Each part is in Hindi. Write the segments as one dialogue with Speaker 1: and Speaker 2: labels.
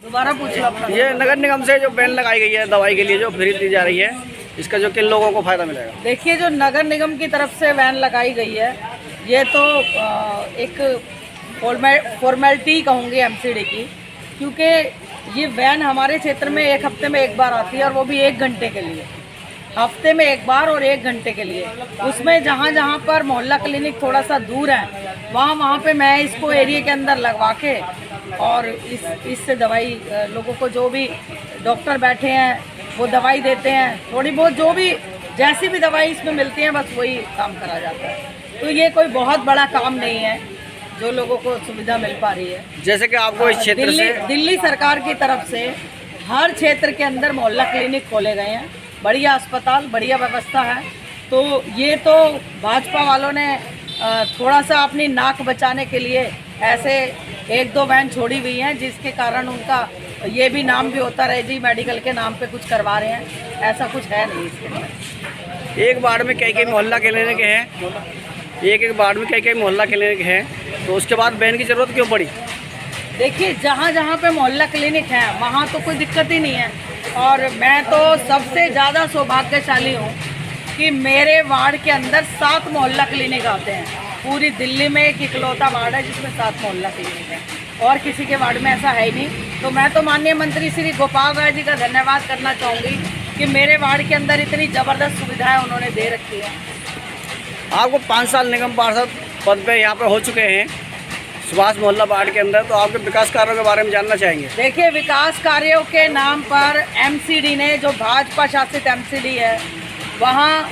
Speaker 1: दोबारा पूछो अपना।
Speaker 2: ये नगर निगम से जो बैन लगाई गई है दवाई के लिए जो फ्री दी जा रही है, इसका जो किन लोगों को फायदा मिलेगा?
Speaker 1: देखिए, जो नगर निगम की तरफ से वैन लगाई गई है, ये तो एक फॉर्मेलिटी कहूँगी एमसीडी की, क्योंकि ये वैन हमारे क्षेत्र में एक हफ्ते में एक बार आती है, और वो भी 1 घंटे के लिए। हफ्ते में एक बार और 1 घंटे के लिए। उसमें जहाँ जहाँ पर मोहल्ला क्लिनिक थोड़ा सा दूर है, वहाँ पे मैं इसको एरिया के अंदर लगवा के और इससे दवाई लोगों को, जो भी डॉक्टर बैठे हैं वो दवाई देते हैं, थोड़ी बहुत जो भी जैसी भी दवाई इसमें मिलती है, बस वही काम करा जाता है। तो ये कोई बहुत बड़ा काम नहीं है, जो लोगों को सुविधा मिल पा रही है।
Speaker 2: जैसे कि आपको इस क्षेत्र से
Speaker 1: दिल्ली सरकार की तरफ से हर क्षेत्र के अंदर मोहल्ला क्लिनिक खोले गए हैं, बढ़िया अस्पताल, बढ़िया व्यवस्था है। तो ये तो भाजपा वालों ने थोड़ा सा अपनी नाक बचाने के लिए ऐसे 1-2 वैन छोड़ी हुई हैं, जिसके कारण उनका ये भी नाम भी होता रहे जी मेडिकल के नाम पे कुछ करवा रहे हैं, ऐसा कुछ है नहीं इसके अंदर।
Speaker 2: एक वार्ड में कई मोहल्ला क्लिनिक हैं, एक वार्ड में कई मोहल्ला क्लिनिक हैं, तो उसके बाद बैन की ज़रूरत क्यों पड़ी?
Speaker 1: देखिए, जहाँ जहाँ पे मोहल्ला क्लिनिक है वहाँ तो कोई दिक्कत ही नहीं है, और मैं तो सबसे ज़्यादा सौभाग्यशाली हूँ कि मेरे वार्ड के अंदर 7 मोहल्ला क्लिनिक आते हैं। पूरी दिल्ली में एक इकलौता वार्ड है जिसमें 7 मोहल्ला क्लिनिक है, और किसी के वार्ड में ऐसा है ही नहीं। तो मैं तो माननीय मंत्री श्री गोपाल राय जी का धन्यवाद करना चाहूँगी कि मेरे वार्ड के अंदर इतनी ज़बरदस्त सुविधाएं उन्होंने दे रखी है।
Speaker 2: आपको 5 साल निगम पार्षद पद पे यहाँ पे हो चुके हैं सुभाष मोहल्ला वार्ड के अंदर, तो आपके विकास कार्यों के बारे में जानना चाहेंगे।
Speaker 1: देखिए, विकास कार्यों के नाम पर एमसीडी ने, जो भाजपा शासित एमसीडी है, वहाँ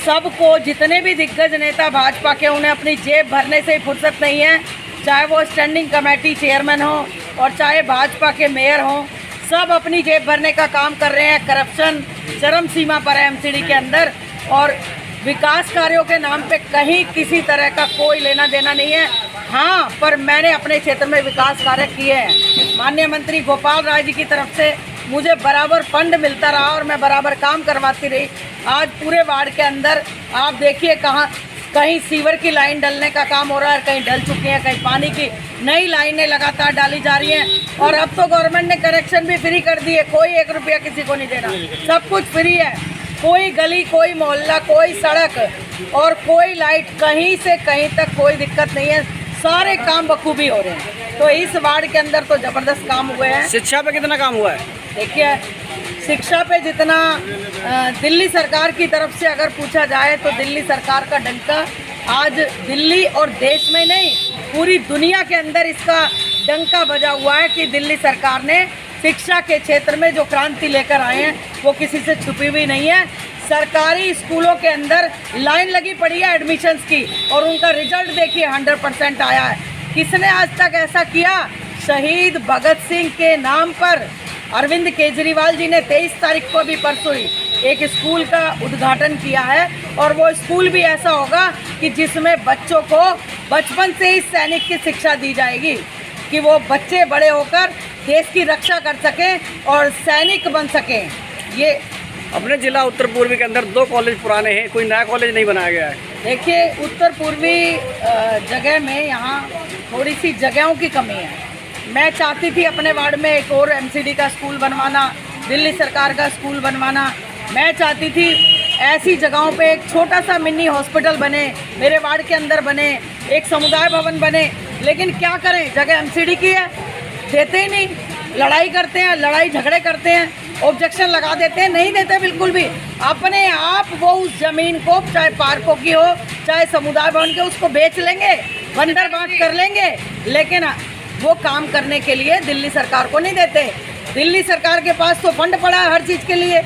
Speaker 1: सबको, जितने भी दिग्गज नेता भाजपा के, उन्हें अपनी जेब भरने से ही फुर्सत नहीं है। चाहे वो स्टैंडिंग कमेटी चेयरमैन हो और चाहे भाजपा के मेयर हों, सब अपनी जेब भरने का काम कर रहे हैं। करप्शन चरम सीमा पर है एमसीडी के अंदर, और विकास कार्यों के नाम पे कहीं किसी तरह का कोई लेना देना नहीं है। हाँ, पर मैंने अपने क्षेत्र में विकास कार्य किए हैं। माननीय मंत्री गोपाल राय जी की तरफ से मुझे बराबर फंड मिलता रहा और मैं बराबर काम करवाती रही। आज पूरे वार्ड के अंदर आप देखिए, कहीं सीवर की लाइन डलने का काम हो रहा है, कहीं डल चुकी है, कहीं पानी की नई लाइनें लगातार डाली जा रही हैं, और अब तो गवर्नमेंट ने कनेक्शन भी फ्री कर दिए। कोई 1 रुपया किसी को नहीं देना, सब कुछ फ्री है। कोई गली, कोई मोहल्ला, कोई सड़क और कोई लाइट, कहीं से कहीं तक कोई दिक्कत नहीं है। सारे काम बखूबी हो रहे हैं। तो इस वार्ड के अंदर तो ज़बरदस्त काम हुए हैं।
Speaker 2: शिक्षा पे कितना काम हुआ है?
Speaker 1: देखिए, शिक्षा पे जितना दिल्ली सरकार की तरफ से अगर पूछा जाए, तो दिल्ली सरकार का डंका आज दिल्ली और देश में नहीं, पूरी दुनिया के अंदर इसका डंका बजा हुआ है कि दिल्ली सरकार ने शिक्षा के क्षेत्र में जो क्रांति लेकर आए हैं, वो किसी से छुपी हुई नहीं है। सरकारी स्कूलों के अंदर लाइन लगी पड़ी है एडमिशन्स की, और उनका रिजल्ट देखिए 100% आया है। किसने आज तक ऐसा किया? शहीद भगत सिंह के नाम पर अरविंद केजरीवाल जी ने 23 तारीख को भी परसों ही एक स्कूल का उद्घाटन किया है, और वो स्कूल भी ऐसा होगा कि जिसमें बच्चों को बचपन से ही सैनिक की शिक्षा दी जाएगी, कि वो बच्चे बड़े होकर देश की रक्षा कर सकें और सैनिक बन सकें। ये
Speaker 2: अपने जिला उत्तर पूर्वी के अंदर 2 कॉलेज पुराने हैं, कोई नया कॉलेज नहीं बनाया गया है।
Speaker 1: देखिए, उत्तर पूर्वी जगह में यहाँ थोड़ी सी जगहों की कमी है। मैं चाहती थी अपने वार्ड में एक और एमसीडी का स्कूल बनवाना, दिल्ली सरकार का स्कूल बनवाना। मैं चाहती थी ऐसी जगहों पे एक छोटा सा मिनी हॉस्पिटल बने, मेरे वार्ड के अंदर बने, एक समुदाय भवन बने। लेकिन क्या करें, जगह एमसीडी की है, देते ही नहीं। लड़ाई करते हैं, लड़ाई झगड़े करते हैं, ऑब्जेक्शन लगा देते हैं, नहीं देते बिल्कुल भी। अपने आप वो उस ज़मीन को, चाहे पार्कों की हो, चाहे समुदाय भवन के, उसको बेच लेंगे, बंदर बांट कर लेंगे, लेकिन वो काम करने के लिए दिल्ली सरकार को नहीं देते। दिल्ली सरकार के पास तो फंड पड़ा है हर चीज़ के लिए,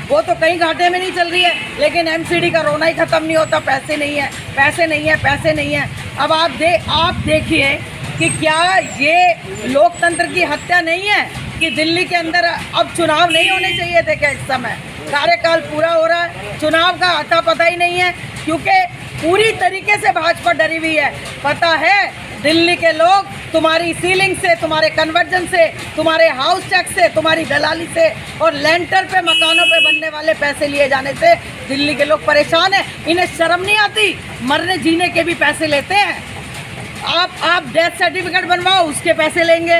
Speaker 1: वो तो कहीं घाटे में नहीं चल रही है, लेकिन एमसीडी का रोना ही ख़त्म नहीं होता। पैसे नहीं है, पैसे नहीं है, पैसे नहीं है। अब आप देखिए कि क्या ये लोकतंत्र की हत्या नहीं है कि दिल्ली के अंदर अब चुनाव नहीं होने चाहिए थे क्या? इस समय कार्यकाल पूरा हो रहा है, चुनाव का अता पता ही नहीं है, क्योंकि पूरी तरीके से भाजपा डरी हुई है। पता है दिल्ली के लोग तुम्हारी सीलिंग से, तुम्हारे कन्वर्जन से, तुम्हारे हाउस टैक्स से, तुम्हारी दलाली से और लेंटर पे मकानों पे बनने वाले पैसे लिए जाने से दिल्ली के लोग परेशान हैं। इन्हें शर्म नहीं आती? मरने जीने के भी पैसे लेते हैं। आप डेथ सर्टिफिकेट बनवाओ उसके पैसे लेंगे,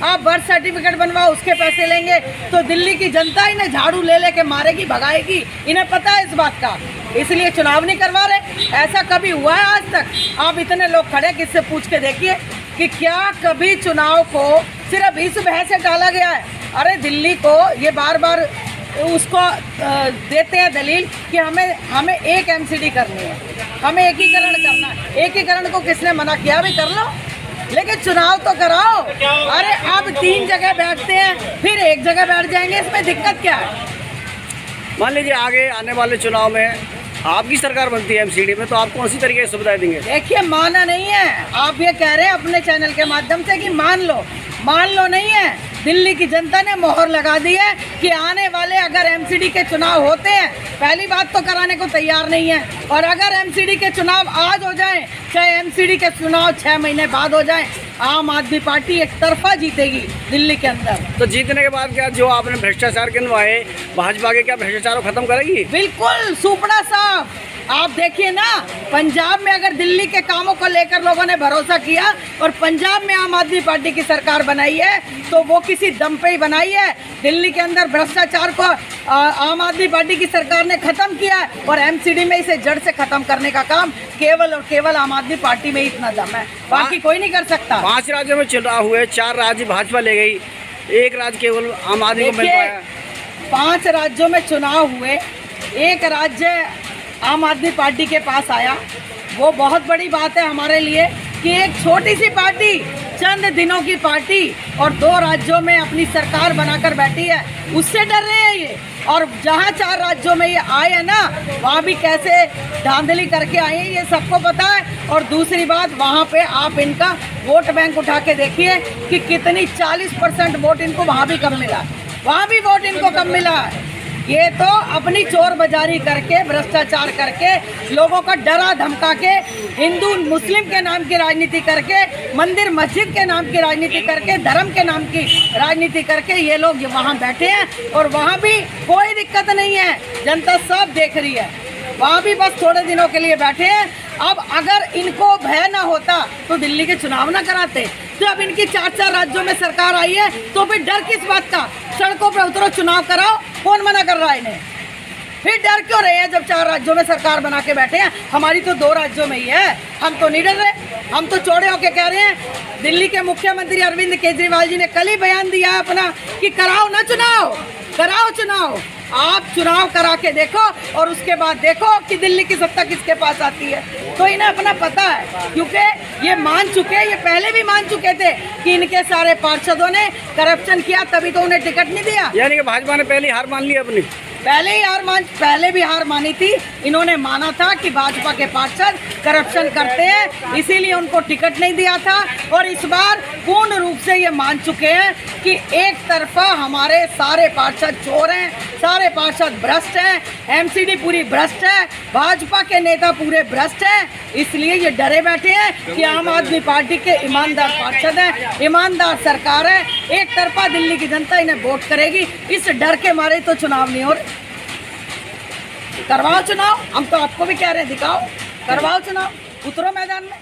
Speaker 1: आप बर्थ सर्टिफिकेट बनवाओ उसके पैसे लेंगे। तो दिल्ली की जनता इन्हें झाड़ू ले लेके मारेगी, भगाएगी। इन्हें पता है इस बात का, इसलिए चुनाव नहीं करवा रहे। ऐसा कभी हुआ है आज तक? आप इतने लोग खड़े, किससे पूछ के देखिए कि क्या कभी चुनाव को सिर्फ इस बहस से टाला गया है? अरे दिल्ली को ये बार बार उसको देते हैं दलील कि हमें एक एमसीडी करनी है, हमें एकीकरण करना है। एकीकरण को किसने मना किया? भी कर लो, लेकिन चुनाव तो कराओ। अरे आप 3 जगह बैठते हैं फिर एक जगह बैठ जाएंगे, इसमें दिक्कत क्या है?
Speaker 2: मान लीजिए आगे आने वाले चुनाव में आपकी सरकार बनती है एमसीडी में, तो आप कौन सी तरीके की सुविधाएं देंगे?
Speaker 1: देखिए, माना नहीं है। आप ये कह रहे हैं अपने चैनल के माध्यम से कि मान लो नहीं है। दिल्ली की जनता ने मोहर लगा दी है कि आने वाले अगर एमसीडी के चुनाव होते हैं, पहली बात तो कराने को तैयार नहीं है। और अगर एमसीडी के चुनाव आज हो जाएं, चाहे एमसीडी के चुनाव 6 महीने बाद हो जाएं, आम आदमी पार्टी एक तरफा जीतेगी दिल्ली के अंदर।
Speaker 2: तो जीतने के बाद क्या जो आपने भ्रष्टाचार गिनवाए, भाजपा के क्या भ्रष्टाचार को खत्म करेगी?
Speaker 1: बिल्कुल सुपड़ा साहब। आप देखिए ना, पंजाब में अगर दिल्ली के कामों को लेकर लोगों ने भरोसा किया और पंजाब में आम आदमी पार्टी की सरकार बनाई है, तो वो किसी दम पे ही बनाई है। दिल्ली के अंदर भ्रष्टाचार को आम आदमी पार्टी की सरकार ने खत्म किया है और एमसीडी में इसे जड़ से खत्म करने का काम केवल और केवल आम आदमी पार्टी में ही इतना दम है, बाकी कोई नहीं कर सकता।
Speaker 2: 5 राज्यों में चुनाव हुए, 4 राज्य भाजपा ले गई, 1 राज्य केवल आम आदमी को मिल पाया।
Speaker 1: 5 राज्यों में चुनाव हुए, 1 राज्य आम आदमी पार्टी के पास आया। वो बहुत बड़ी बात है हमारे लिए कि एक छोटी सी पार्टी, चंद दिनों की पार्टी और 2 राज्यों में अपनी सरकार बनाकर बैठी है, उससे डर रहे हैं ये। और जहाँ 4 राज्यों में ये आए हैं ना, वहाँ भी कैसे धांधली करके आए हैं ये सबको पता है। और दूसरी बात, वहाँ पे आप इनका वोट बैंक उठा के देखिए कि कितनी 40% वोट इनको वहाँ भी कम मिला, वहाँ भी वोट इनको कम मिला है। ये तो अपनी चोर बाजारी करके, भ्रष्टाचार करके, लोगों का डरा धमका के, हिंदू मुस्लिम के नाम की राजनीति करके, मंदिर मस्जिद के नाम की राजनीति करके, धर्म के नाम की राजनीति करके ये लोग वहाँ बैठे हैं। और वहाँ भी कोई दिक्कत नहीं है, जनता सब देख रही है। वहाँ भी बस थोड़े दिनों के लिए बैठे हैं। अब अगर इनको भय ना होता तो दिल्ली के चुनाव ना कराते। तो अब इनकी 4 राज्यों में सरकार आई है, तो फिर डर किस बात का? सड़कों पे उतरो, चुनाव कराओ, कौन मना कर रहा है इन्हें? फिर डर क्यों रहे हैं जब 4 राज्यों में सरकार बना के बैठे हैं? हमारी तो 2 राज्यों में ही है, हम तो नहीं डर रहे। हम तो चौड़े होके कह रहे हैं। दिल्ली के मुख्यमंत्री अरविंद केजरीवाल जी ने कल ही बयान दिया है अपना कि कराओ ना चुनाव, कराओ चुनाव। आप चुनाव करा के देखो और उसके बाद देखो कि दिल्ली की सत्ता किसके पास आती है। तो इन्हें अपना पता है, क्योंकि ये मान चुके हैं, ये पहले भी मान चुके थे कि इनके सारे पार्षदों ने करप्शन किया, तभी तो उन्हें टिकट नहीं दिया।
Speaker 2: यानी कि भाजपा ने पहले हार मान ली अपनी,
Speaker 1: पहले भी हार मानी थी। इन्होंने माना था कि भाजपा के पार्षद करप्शन करते हैं, इसीलिए उनको टिकट नहीं दिया था। और इस बार पूर्ण रूप से ये मान चुके हैं कि एक तरफा हमारे सारे पार्षद चोर हैं, सारे पार्षद भ्रष्ट हैं, एमसीडी पूरी भ्रष्ट है, भाजपा के नेता पूरे भ्रष्ट हैं। इसलिए ये डरे बैठे हैं कि आम आदमी पार्टी के ईमानदार पार्षद हैं, ईमानदार सरकार है, एक तरफा दिल्ली की जनता इन्हें वोट करेगी। इस डर के मारे तो चुनाव नहीं हो रहे। करवाओ चुनाव, हम तो आपको भी कह रहे हैं, दिखाओ, करवाओ चुनाव, उतरो मैदान में।